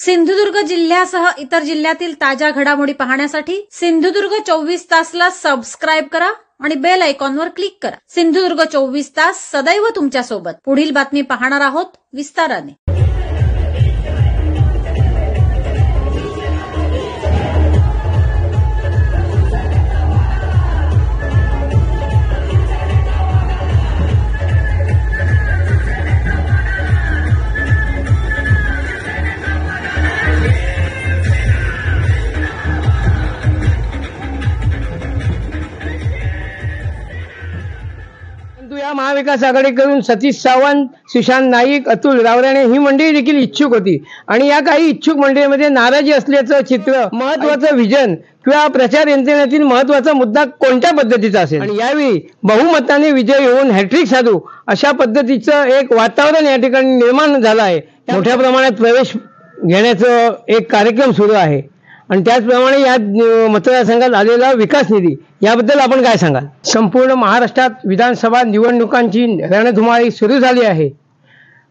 सिंधुदुर्ग जिल्ह्यासह इतर जिल्ह्यातील ताज्या घडामोडी पाहण्यासाठी सिंधुदुर्ग 24 तासला सबस्क्राइब करा आणि बेल आयकॉनवर क्लिक करा। सिंधुदुर्ग 24 तास सदैव तुमच्या सोबत। पुढील बातमी पाहणार आहोत विस्ताराने। या महाविकास आघाडीकडून सतीश सावंत, सुशांत नाईक, अतुल रावराणे ही मंडळी देखील इच्छुक होती आणि या काही इच्छुक मंडळीमध्ये नाराजी असल्याचं चित्र, महत्वाचं व्हिजन किंवा प्रचार यंत्रणेतील महत्वाचा मुद्दा कोणत्या पद्धतीचा असेल आणि यावेळी बहुमताने विजय होऊन हॅट्रिक साधू अशा पद्धतीचं एक वातावरण या ठिकाणी निर्माण झालं आहे। मोठ्या प्रमाणात प्रवेश घेण्याचं एक कार्यक्रम सुरू आहे आणि त्याचप्रमाणे या मतदारसंघात आलेला विकास निधी याबद्दल आपण काय सांगाल? संपूर्ण महाराष्ट्रात विधानसभा निवडणुकांची रणधुमाळी सुरू झाली आहे।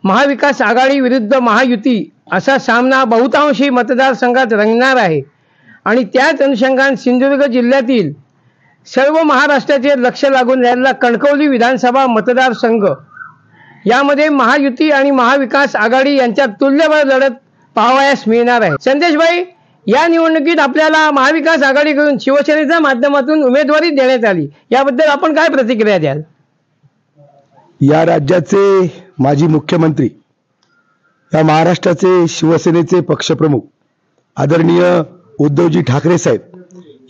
महाविकास आघाडी विरुद्ध महायुती असा सामना बहुतांशी मतदारसंघात रंगणार आहे आणि त्याच अनुषंगाने सिंधुदुर्ग जिल्ह्यातील सर्व महाराष्ट्राचे लक्ष लागून राहिलेला कणकवली विधानसभा मतदारसंघ यामध्ये महायुती आणि महाविकास आघाडी यांच्यात तुल्यबळ लढत पाहावयास मिळणार आहे। संदेश भाई, या निवडणुकीत आपल्याला महाविकास आघाडीकडून शिवसेनेच्या माध्यमातून उमेदवारी देण्यात आली, याबद्दल आपण काय प्रतिक्रिया द्याल? या राज्याचे माजी मुख्यमंत्री, या महाराष्ट्राचे शिवसेनेचे पक्षप्रमुख आदरणीय उद्धवजी ठाकरे साहेब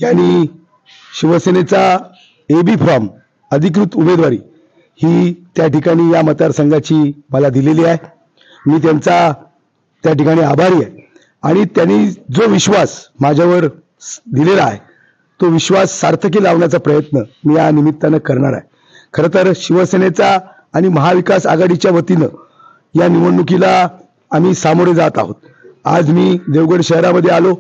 यांनी शिवसेनेचा एबी फॉर्म अधिकृत उमेदवारी ही त्या ठिकाणी या मतदारसंघाची मला दिलेली आहे। मी त्यांचा त्या ठिकाणी आभारी आहे आणि त्यांनी जो विश्वास माझ्यावर दिलेला आहे तो विश्वास सार्थकी लावण्याचा प्रयत्न मी या निमित्तानं करणार आहे। खरं तर शिवसेनेचा आणि महाविकास आघाडीच्या वतीनं या निवडणुकीला आम्ही सामोरे जात आहोत। आज मी देवगड शहरामध्ये आलो।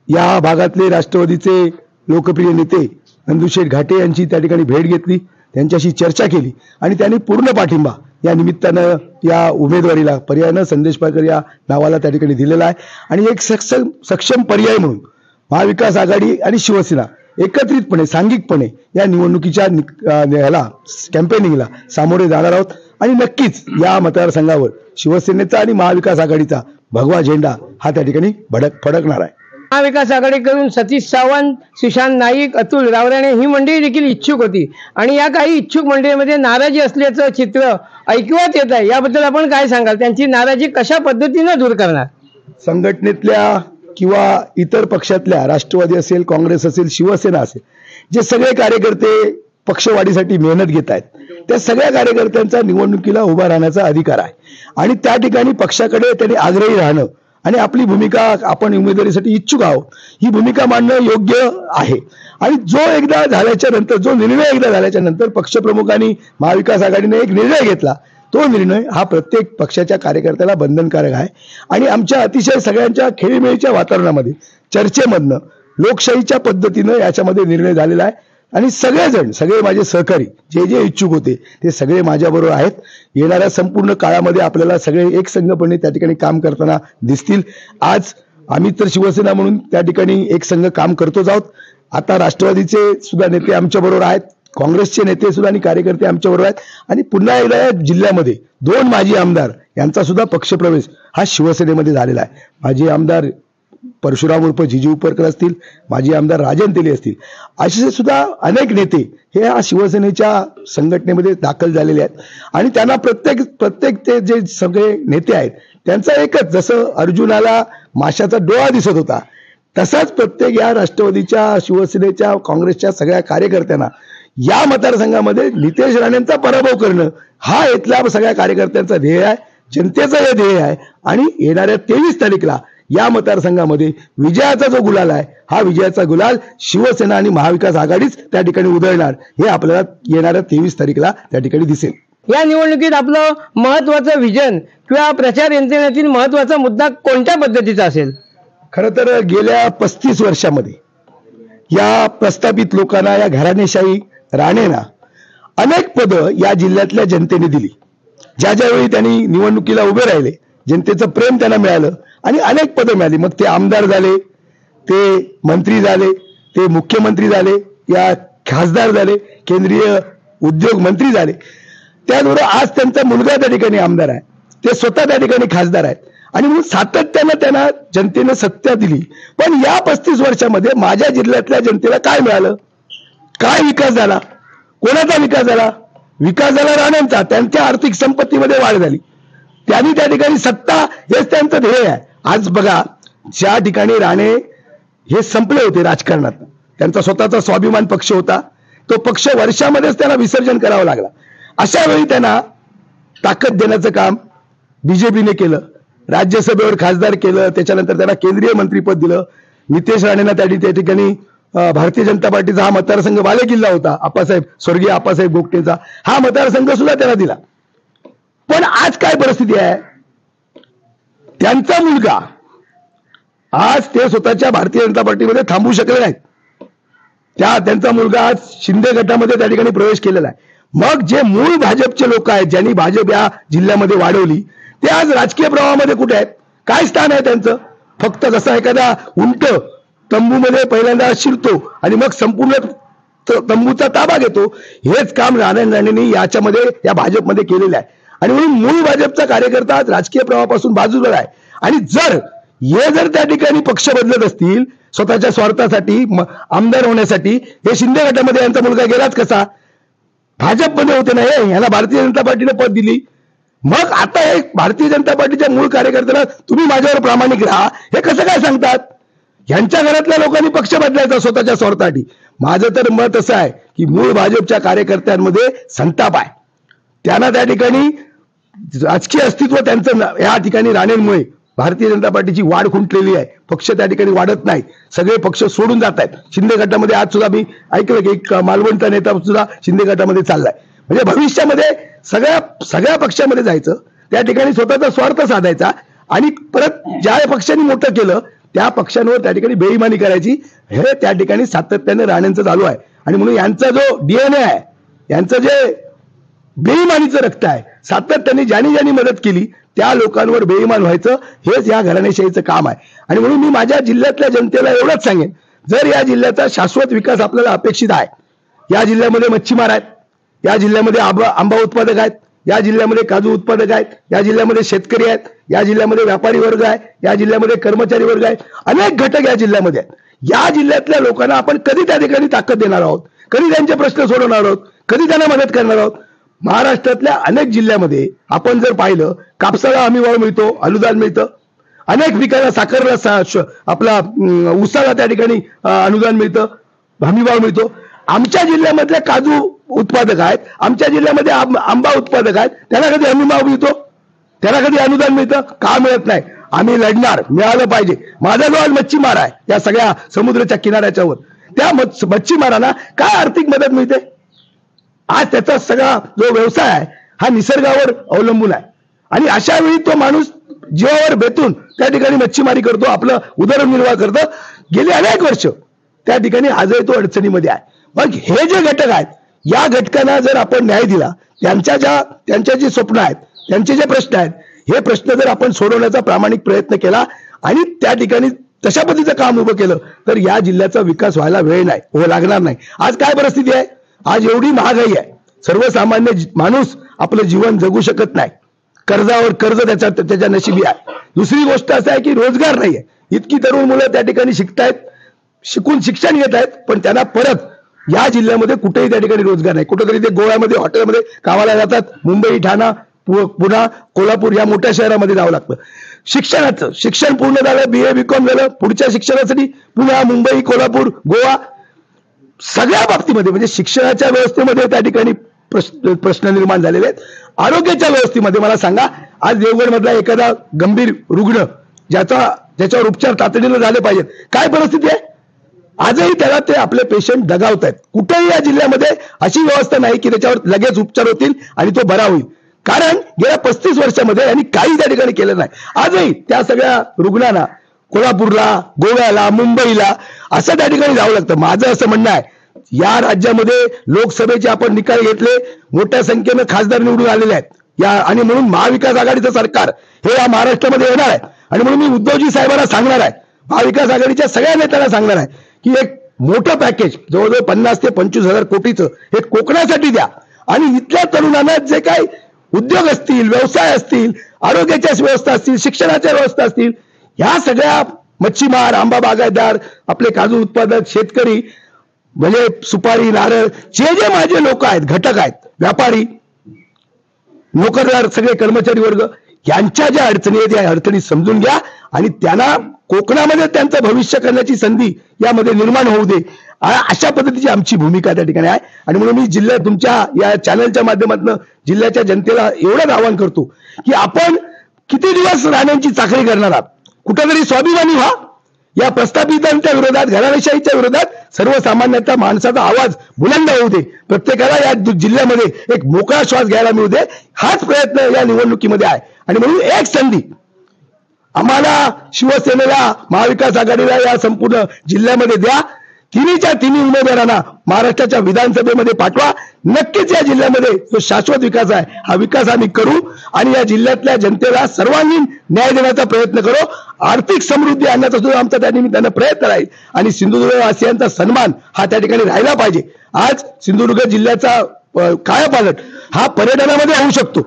या भागातले राष्ट्रवादीचे लोकप्रिय नेते नंदुशेठ घाटे यांची त्या ठिकाणी भेट घेतली, त्यांच्याशी चर्चा केली आणि त्यांनी पूर्ण पाठिंबा या निमित्तानं या उमेदवारीला पर्यायानं संदेश पारकर या नावाला त्या ठिकाणी दिलेला आहे आणि एक सक्षम पर्याय म्हणून महाविकास आघाडी आणि शिवसेना एकत्रितपणे सांघिकपणे या निवडणुकीच्या ह्याला कॅम्पेनिंगला सामोरे जाणार आहोत आणि नक्कीच या मतदारसंघावर शिवसेनेचा आणि महाविकास आघाडीचा भगवा झेंडा हा त्या ठिकाणी फडकणार आहे। महाविकास आघाडीकडून सतीश सावंत, सुशांत नाईक, अतुल रावराणे ही मंडळी देखील इच्छुक होती आणि या काही इच्छुक मंडळीमध्ये नाराजी असल्याचं चित्र ऐकवत येत आहे, याबद्दल आपण काय सांगाल? त्यांची नाराजी कशा पद्धतीने दूर करणार? संघटनेतल्या किंवा इतर पक्षातल्या, राष्ट्रवादी असेल, काँग्रेस असेल, शिवसेना असेल, जे सगळे कार्यकर्ते पक्षवाढीसाठी मेहनत घेत आहेत त्या सगळ्या कार्यकर्त्यांचा निवडणुकीला उभा राहण्याचा अधिकार आहे आणि त्या ठिकाणी पक्षाकडे त्यांनी आग्रही राहणं आणि आपली भूमिका, आपण उमेदवारीसाठी इच्छुक आहोत ही भूमिका मांडणं योग्य आहे आणि जो निर्णय एकदा झाल्याच्या नंतर पक्षप्रमुखांनी महाविकास आघाडीने एक निर्णय घेतला, तो निर्णय हा प्रत्येक पक्षाच्या कार्यकर्त्याला बंधनकारक आहे आणि आमच्या अतिशय सगळ्यांच्या खेळीमेळीच्या वातावरणामध्ये चर्चेमधनं लोकशाहीच्या पद्धतीनं याच्यामध्ये निर्णय झालेला आहे आणि सगळे माझे सहकारी जे इच्छुक होते ते सगळे माझ्याबरोबर आहेत। येणाऱ्या संपूर्ण काळामध्ये आपल्याला सगळे एक संघपणे त्या ठिकाणी काम करताना दिसतील। आज आम्ही तर शिवसेना म्हणून त्या ठिकाणी एक संघ काम करतोच आहोत। आता राष्ट्रवादीचे सुद्धा नेते आमच्याबरोबर आहेत, काँग्रेसचे नेते सुद्धा आणि कार्यकर्ते आमच्याबरोबर आहेत आणि पुन्हा एकदा या जिल्ह्यामध्ये 2 माजी आमदार यांचा सुद्धा पक्षप्रवेश हा शिवसेनेमध्ये झालेला आहे। माजी आमदार परशुराम उर्फ जिजी उपरकर असतील, माजी आमदार राजन तेली असतील, असे सुद्धा अनेक नेते हे या शिवसेनेच्या संघटनेमध्ये दाखल झालेले आहेत आणि त्यांना प्रत्येक ते जे सगळे नेते आहेत त्यांचा एकच, जसं अर्जुनाला माशाचा डोळा दिसत होता तसाच प्रत्येक या राष्ट्रवादीच्या, शिवसेनेच्या, काँग्रेसच्या सगळ्या कार्यकर्त्यांना या मतदारसंघामध्ये नितेश राणेंचा पराभव करणं हा इथल्या सगळ्या कार्यकर्त्यांचा ध्येय आहे, जनतेचं हे ध्येय आहे आणि येणाऱ्या 23 तारीखला या मतदारसंघामध्ये विजयाचा जो गुलाल आहे हा विजयाचा गुलाल शिवसेना आणि महाविकास आघाडीच त्या ठिकाणी उधळणार हे आपल्याला येणाऱ्या 23 तारीखला त्या ठिकाणी दिसेल। या निवडणुकीत आपलं महत्वाचं व्हिजन किंवा प्रचार यंत्रणेतील महत्वाचा मुद्दा कोणत्या पद्धतीचा असेल? खरं तर गेल्या 35 वर्षामध्ये या प्रस्थापित लोकांना, या घराणेशाही राणेंना अनेक पदं या जिल्ह्यातल्या जनतेने दिली। ज्यावेळी त्यांनी निवडणुकीला उभे राहिले जनतेचं प्रेम त्यांना मिळालं आणि अनेक पदं मिळाली. मग ते आमदार झाले, ते मंत्री झाले, ते मुख्यमंत्री झाले, या खासदार झाले, केंद्रीय उद्योग मंत्री झाले. त्याचबरोबर आज त्यांचा मुलगा त्या ठिकाणी आमदार आहे, ते स्वतः त्या ठिकाणी खासदार आहेत. आणि म्हणून सातत्यानं त्यांना जनतेनं सत्ता दिली. पण या 35 वर्षामध्ये माझ्या जिल्ह्यातल्या जनतेला काय मिळालं? काय विकास झाला? कोणाचा विकास झाला? विकास झाला राणेंचा. त्यांच्या आर्थिक संपत्तीमध्ये वाढ झाली. त्यांनी त्या ठिकाणी सत्ता हेच त्यांचं ध्येय आहे. आज बघा, ज्या ठिकाणी राणे हे संपले होते राजकारणात, त्यांचा स्वतःचा स्वाभिमान पक्ष होता, तो पक्ष वर्षामध्येच त्यांना विसर्जन करावं लागला. अशा वेळी त्यांना ताकद देण्याचं काम बीजेपीने केलं. राज्यसभेवर खासदार केलं, त्याच्यानंतर त्यांना केंद्रीय मंत्रीपद दिलं. नितेश राणेंना त्या ठिकाणी भारतीय जनता पार्टीचा हा मतदारसंघ बालेकिल्ला होता, स्वर्गीय आप्पासाहेब गोगटेचा हा मतदारसंघ सुद्धा त्यांना दिला. पण आज काय परिस्थिती आहे? त्यांचा मुलगा आज ते स्वतःच्या भारतीय जनता पार्टीमध्ये थांबू शकले नाहीत. त्यांचा मुलगा आज शिंदे गटामध्ये त्या ठिकाणी प्रवेश केलेला आहे. मग जे मूळ भाजपचे लोक आहेत, ज्यांनी भाजप या जिल्ह्यामध्ये वाढवली, ते आज राजकीय प्रवाहामध्ये कुठे आहेत? काय स्थान आहे त्यांचं? फक्त जसा एखादा उंट तंबूमध्ये पहिल्यांदा शिरतो आणि मग संपूर्ण तंबूचा ताबा घेतो, हेच काम राणेंनी या भाजपमध्ये केलेलं आहे. आणि म्हणून मूळ भाजपचा कार्यकर्ता आज राजकीय प्रवाहापासून बाजूला आहे. आणि जर त्या ठिकाणी पक्ष बदलत असतील स्वतःच्या स्वार्थासाठी, आमदार होण्यासाठी, हे शिंदे गटामध्ये यांचा मुलगा गेलाच कसा? भाजपमध्ये होते नाही, यांना भारतीय जनता पार्टीने पद दिली. मग आता हे भारतीय जनता पार्टीच्या मूळ कार्यकर्त्याला तुम्ही माझ्यावर प्रामाणिक राहा हे कसं काय सांगतात? यांच्या घरातल्या लोकांनी पक्ष बदलायचा स्वतःच्या स्वार्थासाठी. माझं तर मत असं आहे की मूळ भाजपच्या कार्यकर्त्यांमध्ये संताप आहे. त्यांना त्या ठिकाणी राजकीय अस्तित्व त्यांचं या ठिकाणी राणेंमुळे भारतीय जनता पार्टीची वाढ खुंटलेली आहे. पक्ष त्या ठिकाणी वाढत नाही, सगळे पक्ष सोडून जात आहेत. शिंदे गटामध्ये आज सुद्धा मी ऐकलं की एक मालवणचा नेता सुद्धा शिंदे गटामध्ये चाललाय. म्हणजे भविष्यामध्ये सगळ्या पक्षामध्ये जायचं, त्या ठिकाणी स्वतःचा स्वार्थ साधायचा आणि परत ज्या पक्षांनी मोठं केलं त्या पक्षांवर त्या ठिकाणी बेईमानी करायची, हे त्या ठिकाणी सातत्याने राणेंचं चालू आहे. आणि म्हणून यांचा जो DNA आहे, यांचं जे बेईमानीचं रक्त आहे, सातत्याने ज्यांनी मदत केली त्या लोकांवर बेईमान व्हायचं, हेच या घराणेशाहीचं काम आहे. आणि म्हणून मी माझ्या जिल्ह्यातल्या जनतेला एवढंच सांगेन, जर या जिल्ह्याचा शाश्वत विकास आपल्याला अपेक्षित आहे, या जिल्ह्यामध्ये मच्छीमार आहेत, या जिल्ह्यामध्ये आंबा उत्पादक आहेत, या जिल्ह्यामध्ये काजू उत्पादक आहेत, या जिल्ह्यामध्ये शेतकरी आहेत, या जिल्ह्यामध्ये व्यापारी वर्ग आहे, या जिल्ह्यामध्ये कर्मचारी वर्ग आहे, अनेक घटक या जिल्ह्यामध्ये आहेत. या जिल्ह्यातल्या लोकांना आपण कधी त्या ठिकाणी ताकद देणार आहोत? कधी त्यांचे प्रश्न सोडवणार आहोत? कधी त्यांना मदत करणार आहोत? महाराष्ट्रातल्या अनेक जिल्ह्यामध्ये आपण जर पाहिलं, कापसाला हमीभाव मिळतो, अनुदान मिळतं, अनेक पिकांना, साखरला, आपला ऊसाला त्या ठिकाणी अनुदान मिळतं, हमीभाव मिळतो. आमच्या जिल्ह्यामधले काजू उत्पादक आहेत, आमच्या जिल्ह्यामध्ये आंबा उत्पादक आहेत, त्यांना कधी हमीभाव मिळतो? त्यांना कधी अनुदान मिळतं? का मिळत नाही? आम्ही लढणार, मिळालं पाहिजे. माझा जो आज मच्छीमार आहे या सगळ्या समुद्राच्या किनाऱ्याच्यावर, त्या मच्छीमारांना काय आर्थिक मदत मिळते? आज त्याचा सगळा जो व्यवसाय आहे हा निसर्गावर अवलंबून आहे. आणि अशा वेळी तो माणूस जीवावर बेतून त्या ठिकाणी मच्छीमारी करतो, आपलं उदरनिर्वाह करतो. गेली अनेक वर्ष त्या ठिकाणी आजही तो अडचणीमध्ये आहे. मग हे जे घटक आहेत, या घटकांना जर आपण न्याय दिला, त्यांच्या जे स्वप्न आहेत, त्यांचे जे प्रश्न आहेत, हे प्रश्न जर आपण सोडवण्याचा प्रामाणिक प्रयत्न केला आणि त्या ठिकाणी तशा पद्धतीचं काम उभं केलं, तर या जिल्ह्याचा विकास व्हायला वेळ नाही, लागणार नाही. आज काय परिस्थिती आहे? आज एवढी महागाई आहे, सर्वसामान्य माणूस आपलं जीवन जगू शकत नाही, कर्जावर कर्ज त्याच्या नशिबी आहे. दुसरी गोष्ट असं आहे की रोजगार नाहीये. इतकी तरुण मुलं त्या ठिकाणी शिकतायत, शिकून शिक्षण घेत आहेत, पण त्यांना परत या जिल्ह्यामध्ये कुठेही त्या ठिकाणी रोजगार नाही. कुठेतरी ते गोव्यामध्ये हॉटेलमध्ये कामाला जातात, मुंबई, ठाणा, पुणा, कोल्हापूर या मोठ्या शहरामध्ये जावं लागतं. शिक्षण पूर्ण झालं, BA BCom झालं, पुढच्या शिक्षणासाठी पुणा, मुंबई, कोल्हापूर, गोवा, सगळ्या बाबतीमध्ये म्हणजे शिक्षणाच्या व्यवस्थेमध्ये त्या ठिकाणी प्रश्न निर्माण झालेले आहेत. आरोग्याच्या व्यवस्थेमध्ये मला सांगा, आज देवगड मधला एखादा गंभीर रुग्ण ज्याच्यावर उपचार तातडीने झाले पाहिजेत, काय परिस्थिती आहे? आजही त्याला ते आपले पेशंट दगावत आहेत. कुठेही या जिल्ह्यामध्ये अशी व्यवस्था नाही की त्याच्यावर लगेच उपचार होतील आणि तो बरा होईल. कारण गेल्या 35 वर्षामध्ये यांनी काही त्या ठिकाणी केलं नाही. आजही त्या सगळ्या रुग्णांना कोल्हापूरला, गोव्याला, मुंबईला असं त्या ठिकाणी जावं लागतं. माझं असं म्हणणं आहे, या राज्यामध्ये लोकसभेचे आपण निकाल घेतले, मोठ्या संख्येनं खासदार निवडून आलेले आहेत, आणि म्हणून महाविकास आघाडीचं सरकार हे या महाराष्ट्रामध्ये येणार आहे. आणि म्हणून मी उद्धवजी साहेबांना सांगणार आहे, महाविकास आघाडीच्या सगळ्या नेत्यांना सांगणार आहे की एक मोठं पॅकेज जवळजवळ 50 ते 25,000 कोटीचं हे कोकणासाठी द्या आणि इथल्या तरुणांना जे काही उद्योग असतील, व्यवसाय असतील, आरोग्याच्या व्यवस्था असतील, शिक्षणाच्या व्यवस्था असतील, ह्या सगळ्या मच्छीमार, आंबा बागायतदार, आपले काजू उत्पादक, शेतकरी, म्हणजे सुपारी, नारळ, जे माझे लोक आहेत, घटक आहेत, व्यापारी, नोकरदार, सगळे कर्मचारी वर्ग, यांच्या ज्या अडचणी आहेत या अडचणी समजून घ्या आणि त्यांना कोकणामध्ये त्यांचं भविष्य करण्याची संधी यामध्ये निर्माण होऊ दे, अशा पद्धतीची आमची भूमिका त्या ठिकाणी आहे. आणि म्हणून मी जिल्ह्यात तुमच्या या चॅनलच्या माध्यमातून जिल्ह्याच्या जनतेला एवढंच आवाहन करतो की आपण किती दिवस राण्यांची चाकरी करणार आहात, कुठेतरी स्वाभिमानी व्हा. या प्रस्थापितांच्या विरोधात, घराणेशाहीच्या विरोधात सर्वसामान्यांचा माणसाचा आवाज बुलंद होऊ दे, प्रत्येकाला या जिल्ह्यामध्ये एक मोकळा श्वास घ्यायला मिळू दे, हाच प्रयत्न या निवडणुकीमध्ये आहे. आणि म्हणून एक संधी आम्हाला, शिवसेनेला, महाविकास आघाडीला या संपूर्ण जिल्ह्यामध्ये द्या. तिन्हीच्या तिन्ही उमेदवारांना महाराष्ट्राच्या विधानसभेमध्ये पाठवा. नक्कीच या जिल्ह्यामध्ये जो शाश्वत विकास आहे हा विकास आम्ही करू आणि या जिल्ह्यातल्या जनतेला सर्वांगीण न्याय देण्याचा प्रयत्न करू. आर्थिक समृद्धी आणण्याचा सुद्धा आमचा त्या निमित्तानं प्रयत्न राहील आणि सिंधुदुर्गवासियांचा सन्मान हा त्या ठिकाणी राहिला पाहिजे. आज सिंधुदुर्ग जिल्ह्याचा कायापालट हा पर्यटनामध्ये होऊ शकतो.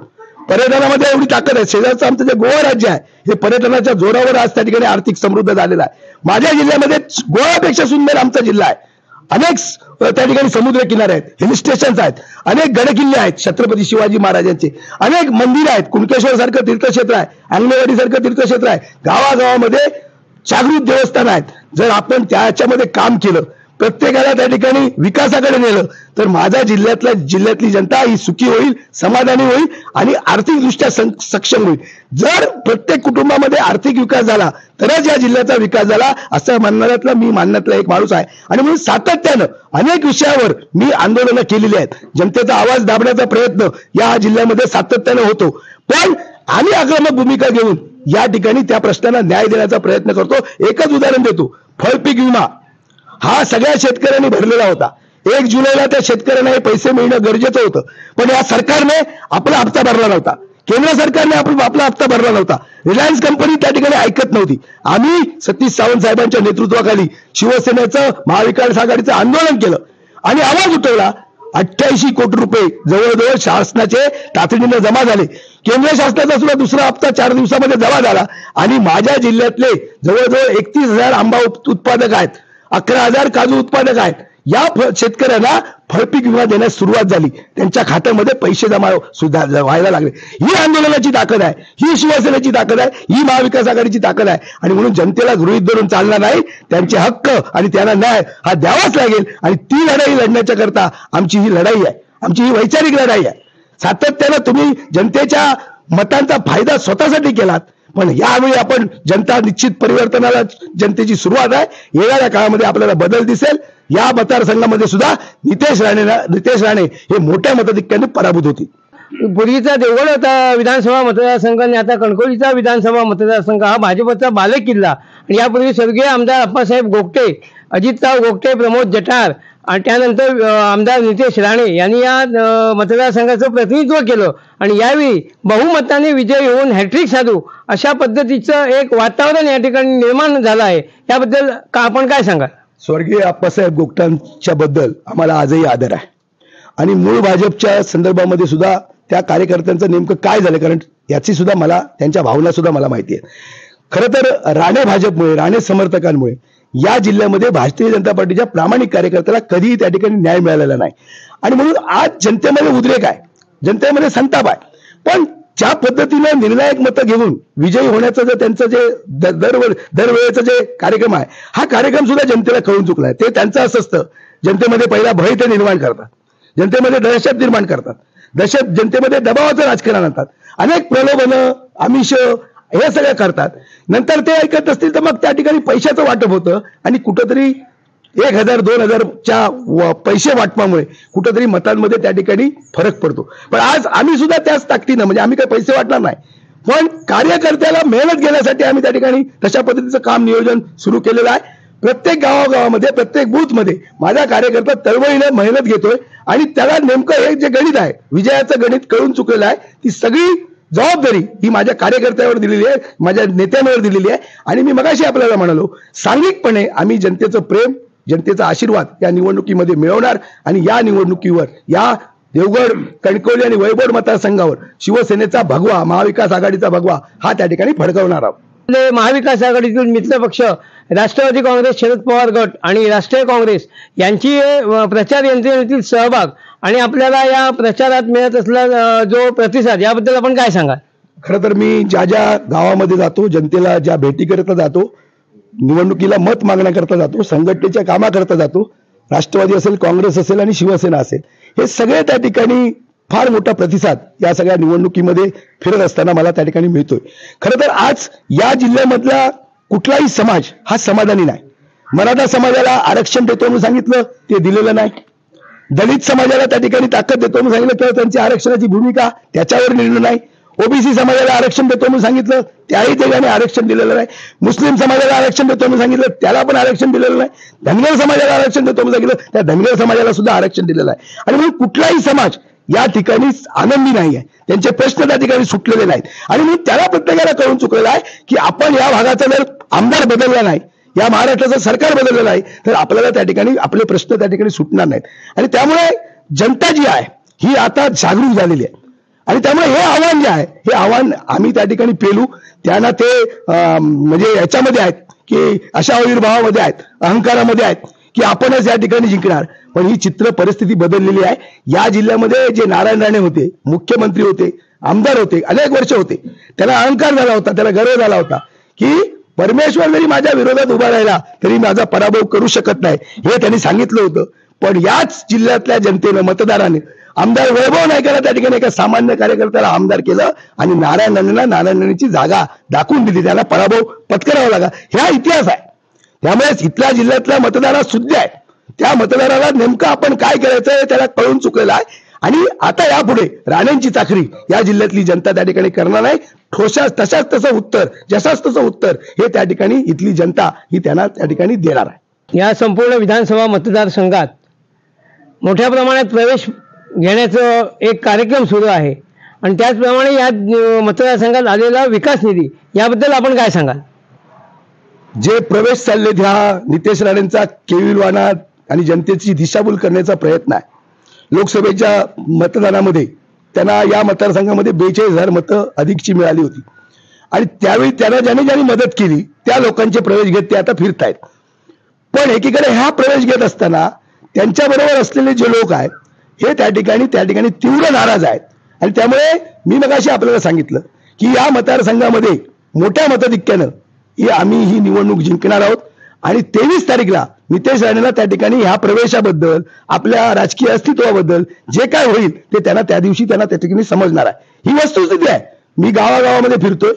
पर्यटनामध्ये एवढी ताकद आहे. शेजारचं आमचं जे गोवा राज्य आहे हे पर्यटनाच्या जोरावर आज त्या ठिकाणी आर्थिक समृद्ध झालेला आहे. माझ्या जिल्ह्यामध्ये गोव्यापेक्षा सुंदर आमचा जिल्हा आहे. अनेक त्या ठिकाणी समुद्र किनारे आहेत, हिल स्टेशन्स आहेत, अनेक गडकिल्ले आहेत छत्रपती शिवाजी महाराजांचे, अनेक मंदिर आहेत, कुणकेश्वर सारखं तीर्थक्षेत्र आहे, अंगणवाडी सारखं तीर्थक्षेत्र आहे, गावागावामध्ये जागृत देवस्थान आहेत. जर आपण त्याच्यामध्ये काम केलं, प्रत्येकाला त्या ठिकाणी विकासाकडे नेलं तर माझ्या जिल्ह्यातली जनता ही सुखी होईल, समाधानी होईल आणि आर्थिकदृष्ट्या सक्षम होईल. जर प्रत्येक कुटुंबामध्ये आर्थिक विकास झाला तरच या जिल्ह्याचा विकास झाला असं म्हणणाऱ्यातला मी मानण्यातला एक माणूस आहे. आणि म्हणून सातत्यानं अनेक विषयावर मी आंदोलनं केलेली आहेत. जनतेचा आवाज दाबण्याचा प्रयत्न या जिल्ह्यामध्ये सातत्यानं होतो, पण आम्ही आक्रमक भूमिका घेऊन या ठिकाणी त्या प्रश्नांना न्याय देण्याचा प्रयत्न करतो. एकच उदाहरण देतो, फळपीक विमा हा सगळ्या शेतकऱ्यांनी भरलेला होता. 1 जुलैला त्या शेतकऱ्यांना हे पैसे मिळणं गरजेचं होतं, पण या सरकारने आपला हप्ता भरला नव्हता. केंद्र सरकारने आपला हप्ता भरला नव्हता. रिलायन्स कंपनी त्या ठिकाणी ऐकत नव्हती. आम्ही सतीश सावंत साहेबांच्या नेतृत्वाखाली शिवसेनेचं, महाविकास आघाडीचं आंदोलन केलं आणि आवाज उठवला. 88 कोटी रुपये जवळजवळ शासनाचे तातडीने जमा झाले. केंद्र शासनाचा सुद्धा दुसरा हप्ता 4 दिवसामध्ये जमा झाला आणि माझ्या जिल्ह्यातले जवळजवळ 31,000 आंबा उत्पादक आहेत, 11,000 काजू उत्पादक आहेत. या शेतकऱ्यांना फळपीक विमा देण्यास सुरुवात झाली. त्यांच्या खात्यामध्ये पैसे जमा सुद्धा व्हायला लागले. ही आंदोलनाची ताकद आहे, ही शिवसेनेची ताकद आहे, ही महाविकास आघाडीची ताकद आहे. आणि म्हणून जनतेला गृहीत धरून चालणार नाही. त्यांचे हक्क आणि त्यांना न्याय हा द्यावाच लागेल आणि ती लढाई लढण्याच्या करता आमची ही लढाई आहे, आमची ही वैचारिक लढाई आहे. सातत्यानं तुम्ही जनतेच्या मतांचा फायदा स्वतःसाठी केलात, पण यावेळी आपण जनता निश्चित परिवर्तनाला जनतेची सुरुवात आहे. येणाऱ्या काळामध्ये आपल्याला बदल दिसेल. या मतदारसंघामध्ये सुद्धा नितेश राणे हे मोठ्या मताधिक्याने पराभूत होतील. पूर्वीचा देवगड होता विधानसभा मतदारसंघ आणि आता कणकवलीचा विधानसभा मतदारसंघ हा भाजपचा बालेकिल्ला. आणि यापूर्वी स्वर्गीय आमदार अप्पासाहेब गोगटे, अजितराव गोगटे, प्रमोद जठार आणि त्यानंतर आमदार नितेश राणे यांनी या मतदारसंघाचं प्रतिनिधित्व केलं आणि यावेळी बहुमताने विजयी होऊन हॅट्रिक साधू अशा पद्धतीचं एक वातावरण या ठिकाणी निर्माण झालं आहे. याबद्दल आपण काय सांगाल? स्वर्गीय अप्पासाहेब गोगटांच्या बद्दल आम्हाला आजही आदर आहे आणि मूळ भाजपच्या संदर्भामध्ये सुद्धा त्या कार्यकर्त्यांचं नेमकं काय झालं, कारण याची सुद्धा मला, त्यांच्या भावना सुद्धा मला माहिती आहे. खरं तर राणे भाजपमुळे, राणे समर्थकांमुळे या जिल्ह्यामध्ये भारतीय जनता पार्टीच्या प्रामाणिक कार्यकर्त्याला कधीही त्या ठिकाणी न्याय मिळालेला नाही. आणि म्हणून आज जनतेमध्ये उद्रेक आहे, जनतेमध्ये संताप आहे. पण ज्या पद्धतीनं निर्णायक मतं घेऊन विजयी होण्याचं जे त्यांचं जे दरवेळेचं जे कार्यक्रम आहे, हा कार्यक्रम सुद्धा जनतेला कळून चुकला आहे. ते त्यांचं असं असतं, जनतेमध्ये पहिला भय ते निर्माण करतात, जनतेमध्ये दहशत निर्माण करतात, जनतेमध्ये दबावाचं राजकारण आणतात, अनेक प्रलोभनं, आमिष हे सगळं करतात. नंतर ते ऐकत असतील तर मग त्या ठिकाणी पैशाचं वाटप होतं आणि कुठंतरी 1,000-2,000च्या पैसे वाटपामुळे कुठंतरी मतांमध्ये त्या ठिकाणी फरक पडतो. पण आज आम्ही सुद्धा त्याच ताकदीनं, म्हणजे आम्ही काही पैसे वाटणार नाही, पण कार्यकर्त्याला मेहनत घेण्यासाठी आम्ही त्या ठिकाणी तशा पद्धतीचं काम नियोजन सुरू केलेलं आहे. प्रत्येक गावागावामध्ये, प्रत्येक बूथमध्ये माझा कार्यकर्ता तळमळीने मेहनत घेतोय आणि त्याला नेमकं हे जे गणित आहे, विजयाचं गणित कळून चुकलेलं आहे. ती सगळी जबाबदारी ही माझ्या कार्यकर्त्यावर दिलेली आहे, माझ्या नेत्यांवर दिलेली आहे. आणि मी मगाशी आपल्याला म्हणालो, सांघिकपणे आम्ही जनतेचं प्रेम, जनतेचा आशीर्वाद या निवडणुकीमध्ये मिळवणार आणि या निवडणुकीवर, या देवगड, कणकवली आणि वैभव मतदारसंघावर शिवसेनेचा भगवा, महाविकास आघाडीचा भगवा हा त्या ठिकाणी फडकवणार आहोत. महाविकास आघाडीतील मित्र पक्ष राष्ट्रवादी काँग्रेस, शरद पवार गट आणि राष्ट्रीय काँग्रेस यांची प्रचार यंत्रणेतील सहभाग आणि आपल्याला या प्रचारात मिळत असलेला जो प्रतिसाद, याबद्दल आपण काय सांगाल? खरं तर मी ज्या गावामध्ये जातो, जनतेला ज्या भेटी करता जातो, निवडणुकीला मत मागण्याकरता जातो, संघटनेच्या कामाकरता जातो, राष्ट्रवादी असेल, काँग्रेस असेल आणि शिवसेना असेल, हे सगळे त्या ठिकाणी फार मोठा प्रतिसाद या सगळ्या निवडणुकीमध्ये फिरत असताना मला त्या ठिकाणी मिळतोय. खरं तर आज या जिल्ह्यामधला कुठलाही समाज हा समाधानी नाही. मराठा समाजाला आरक्षण देतो म्हणून सांगितलं, ते दिलेलं नाही. दलित समाजाला त्या ठिकाणी ताकद देतो म्हणून सांगितलं, तर त्यांची आरक्षणाची भूमिका त्याच्यावर निर्णय नाही. ओबीसी समाजाला आरक्षण देतो म्हणून सांगितलं, त्याही ठिकाणी आरक्षण दिलेलं नाही. मुस्लिम समाजाला आरक्षण देतो म्हणून सांगितलं, त्याला पण आरक्षण दिलेलं नाही. धनगर समाजाला आरक्षण देतो म्हणून सांगितलं, त्या धनगर समाजाला सुद्धा आरक्षण दिलेलं आहे. आणि म्हणून कुठलाही समाज या ठिकाणी आनंदी नाहीये, त्यांचे प्रश्न त्या ठिकाणी सुटलेले नाहीत. आणि म्हणून त्याला प्रत्येकाला कळून चुकलेला आहे की आपण या भागाचा जर आमदार बदलला नाही, या महाराष्ट्राचं सरकार बदललं नाही, तर आपल्याला त्या ठिकाणी आपले प्रश्न त्या ठिकाणी सुटणार नाहीत. आणि त्यामुळे जनता जी आहे ही आता जागरूक झालेली आहे. आणि त्यामुळे हे आव्हान जे आहे, हे आव्हान आम्ही त्या ठिकाणी पेलू. त्यांना ते म्हणजे याच्यामध्ये आहेत की अशा आविर्भावामध्ये आहेत, अहंकारामध्ये आहेत की आपणच या ठिकाणी जिंकणार. पण ही चित्र परिस्थिती बदललेली आहे. या जिल्ह्यामध्ये जे नारायण राणे होते, मुख्यमंत्री होते, आमदार होते, अनेक वर्ष होते, त्याला अहंकार झाला होता, त्याला गर्व झाला होता की परमेश्वर जरी माझ्या विरोधात उभा राहिला तरी माझा पराभव करू शकत नाही, हे त्यांनी सांगितलं होतं. पण याच जिल्ह्यातल्या जनतेनं, मतदाराने आमदार वैभव नाईकाला त्या ठिकाणी एका सामान्य कार्यकर्त्याला आमदार केलं आणि नारायण राणेची जागा दाखवून दिली, त्याला पराभव पत्करावा लागला. हा इतिहास आहे. त्यामुळे इथल्या जिल्ह्यातल्या मतदारात सुद्धा आहे, त्या मतदाराला नेमकं आपण काय करायचं हे त्याला कळून चुकलेलं आहे. आणि आता यापुढे राणेंची चाकरी या जिल्ह्यातली जनता त्या ठिकाणी करणार नाही. तशाच तसं उत्तर, जसाच तसं उत्तर हे त्या ठिकाणी इथली जनता ही त्यांना त्या ठिकाणी देणार आहे. या संपूर्ण विधानसभा मतदारसंघात मोठ्या प्रमाणात प्रवेश घेण्याचं एक कार्यक्रम सुरू आहे आणि त्याचप्रमाणे या मतदारसंघात आलेला विकास निधी, याबद्दल आपण काय सांगाल? जे प्रवेश चालले ह्या नितेश राणेंचा केविलवाणा आणि जनतेची दिशाभूल करण्याचा प्रयत्न आहे. लोकसभेच्या मतदानामध्ये त्यांना या मतदारसंघामध्ये 42,000 मतं अधिकची मिळाली होती आणि त्यावेळी त्यांना ज्यांनी मदत केली त्या लोकांचे प्रवेश घेत ते आता फिरतायत. पण एकीकडे हा प्रवेश घेत असताना त्यांच्याबरोबर असलेले जे लोक आहेत हे त्या ठिकाणी तीव्र नाराज आहेत. आणि त्यामुळे मी मगाशी आपल्याला सांगितलं की या मतदारसंघामध्ये मोठ्या मताधिक्यानं आम्ही ही निवडणूक जिंकणार आहोत. आणि 23 तारीखला नितेश राणेंना त्या ठिकाणी ह्या प्रवेशाबद्दल, आपल्या राजकीय अस्तित्वाबद्दल जे काय होईल ते त्यांना त्या दिवशी त्या ठिकाणी समजणार आहे. ही वस्तुस्थिती आहे. मी गावागावामध्ये फिरतोय.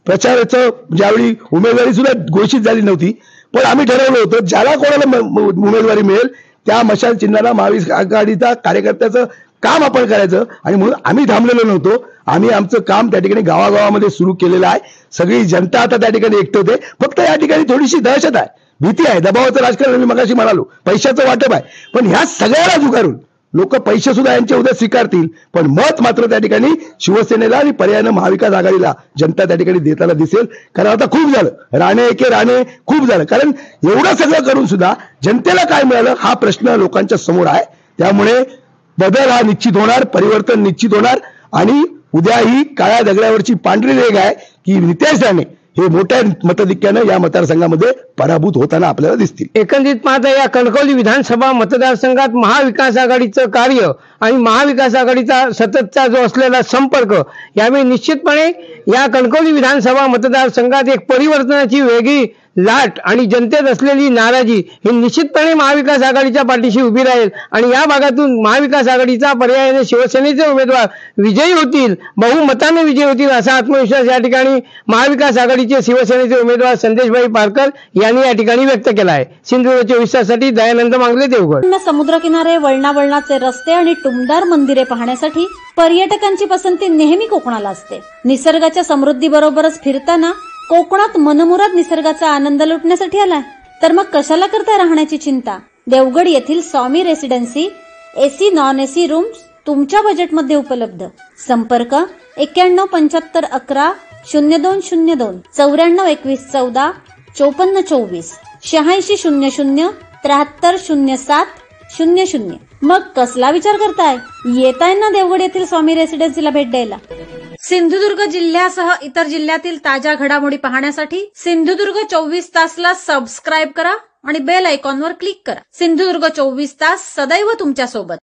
प्रचाराचं ज्यावेळी उमेदवारी सुद्धा घोषित झाली नव्हती, पण आम्ही ठरवलं होतं ज्याला कोणाला उमेदवारी मिळेल त्या मशाल चिन्हाला महाविकास आघाडीचा कार्यकर्त्याचं काम आपण करायचं. आणि म्हणून आम्ही थांबलेलो नव्हतो. आम्ही आमचं काम त्या ठिकाणी गावागावामध्ये सुरू केलेलं आहे. सगळी जनता आता त्या ठिकाणी एकटे होते. फक्त या ठिकाणी थोडीशी दहशत आहे, भीती आहे, दबावाचं राजकारण मी मगाशी म्हणालो, पैशाचं वाटप आहे. पण ह्या सगळ्याला झुगारून लोक पैसे सुद्धा यांच्या उद्या स्वीकारतील, पण मत मात्र त्या ठिकाणी शिवसेनेला आणि पर्यायानं महाविकास आघाडीला जनता त्या ठिकाणी देताना दिसेल. कारण आता खूप झालं, राणे खूप झालं. कारण एवढं सगळं करून सुद्धा जनतेला काय मिळालं हा प्रश्न लोकांच्या समोर आहे. त्यामुळे बदल हा निश्चित होणार, परिवर्तन निश्चित होणार. आणि उद्या ही काळ्या दगडावरची पांढरी रेघ आहे की नितेश राणे हे मोठ्या मतधिक्यानं या मतदारसंघामध्ये पराभूत होताना आपल्याला दिसतील. एकंदरीत पाहता या कणकवली विधानसभा मतदारसंघात महाविकास आघाडीचं कार्य आणि महाविकास आघाडीचा सततचा जो असलेला संपर्क, यावेळी निश्चितपणे या कणकवली विधानसभा मतदारसंघात एक परिवर्तनाची वेगळी लाट आणि जनतेत असलेली नाराजी ही निश्चितपणे महाविकास आघाडीच्या पाठीशी उभी राहील. आणि या भागातून महाविकास आघाडीचा पर्यायाने शिवसेनेचे उमेदवार विजयी होतील, बहुमताने विजयी होतील असा आत्मविश्वास या ठिकाणी महाविकास आघाडीचे शिवसेनेचे उमेदवार संदेशभाई पारकर यांनी या ठिकाणी व्यक्त केला आहे. सिंधुदुर्ग 24 तासाठी दयानंद मांगले, देवगड. समुद्रकिनारे, वळणावळणाचे रस्ते आणि टुमदार मंदिरे पाहण्यासाठी पर्यटकांची पसंती नेहमी कोकणाला असते. निसर्गाच्या समृद्धीबरोबरच फिरताना कोकणात मनमुराद निसर्गाचा आनंद लुटण्यासाठी आलाय तर मग कशाला करताय राहण्याची चिंता. देवगड येथील Swami residency, AC non AC rooms तुमच्या बजेटमध्ये उपलब्ध. संपर्क 917511 0202 942114 5424 8600 730700. मग कसला विचार करताय? येताय ना देवगड येथील स्वामी रेसिडेन्सीला भेट द्यायला. सिंधुदुर्ग जिल्ह्यासह इतर जिल्ह्यातील ताज्या घडामोडी पाहण्यासाठी सिंधुदुर्ग 24 तासला सबस्क्राईब करा आणि बेल आयकॉनवर क्लिक करा. सिंधुदुर्ग 24 तास सदैव तुमच्या सोबत.